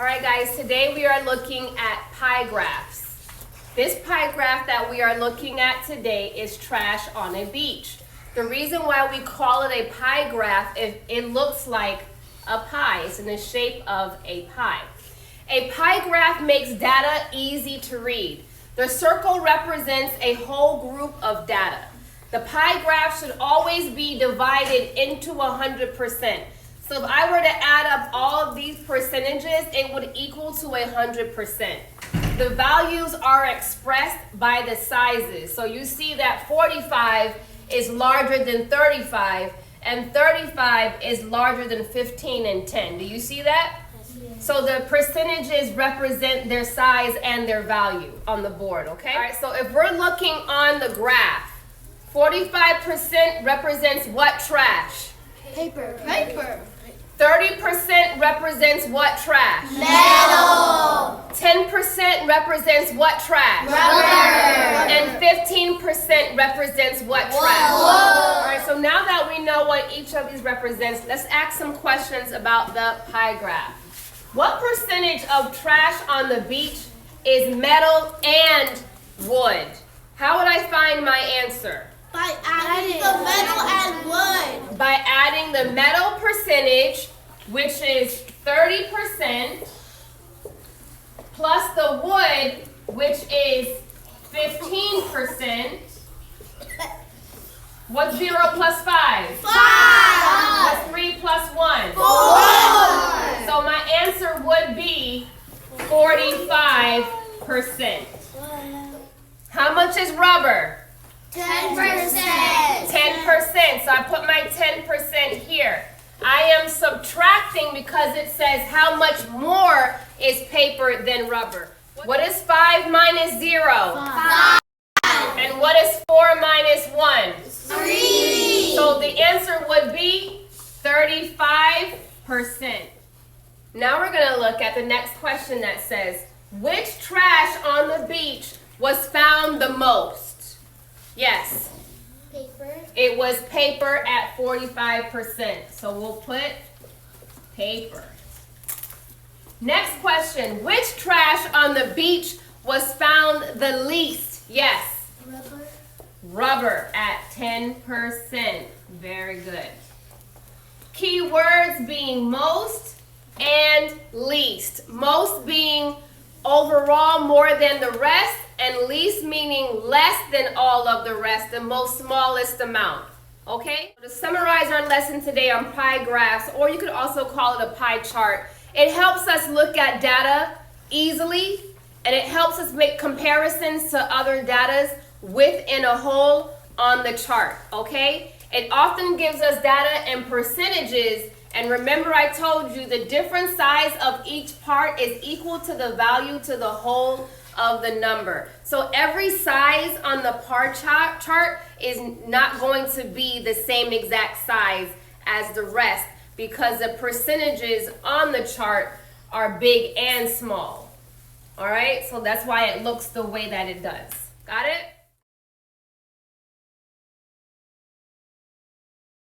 All right, guys, today we are looking at pie graphs. This pie graph that we are looking at today is trash on a beach. The reason why we call it a pie graph is it looks like a pie. It's in the shape of a pie. A pie graph makes data easy to read. The circle represents a whole group of data. The pie graph should always be divided into 100%. So if I were to add up all of these percentages, it would equal to 100%. The values are expressed by the sizes. So you see that 45 is larger than 35, and 35 is larger than 15 and 10. Do you see that? So the percentages represent their size and their value on the board, okay? All right, so if we're looking on the graph, 45% represents what trash? Paper. 30% represents what trash? Metal. 10% represents what trash? Rubber. And 15% represents what trash? Whoa. All right, so now that we know what each of these represents, let's ask some questions about the pie graph. What percentage of trash on the beach is metal and wood? How would I find my answer? By adding the metal and wood. By adding the metal percentage, which is 30%, plus the wood, which is 15%. What's 0 plus 5? 5. What's 3 plus 1? 4. So my answer would be 45%. How much is rubber? 10%. 10%. So I put my 10% here. I am subtracting because it says how much more is paper than rubber. What is 5 minus 0? 5. And what is 4 minus 1? 3. So the answer would be 35%. Now we're going to look at the next question that says, which trash on the beach was found the most? Yes. Paper. It was paper at 45%. So we'll put paper. Next question. Which trash on the beach was found the least? Yes. Rubber. Rubber at 10%. Very good. Key words being most and least. Most being overall more than the rest, and least meaning less than all of the rest, the most smallest amount. Okay? To summarize our lesson today on pie graphs, or you could also call it a pie chart, it helps us look at data easily, and it helps us make comparisons to other data within a whole on the chart. Okay? It often gives us data in percentages. And remember, I told you the different size of each part is equal to the value to the whole of the number. So every size on the pie chart is not going to be the same exact size as the rest because the percentages on the chart are big and small. All right, so that's why it looks the way that it does. Got it?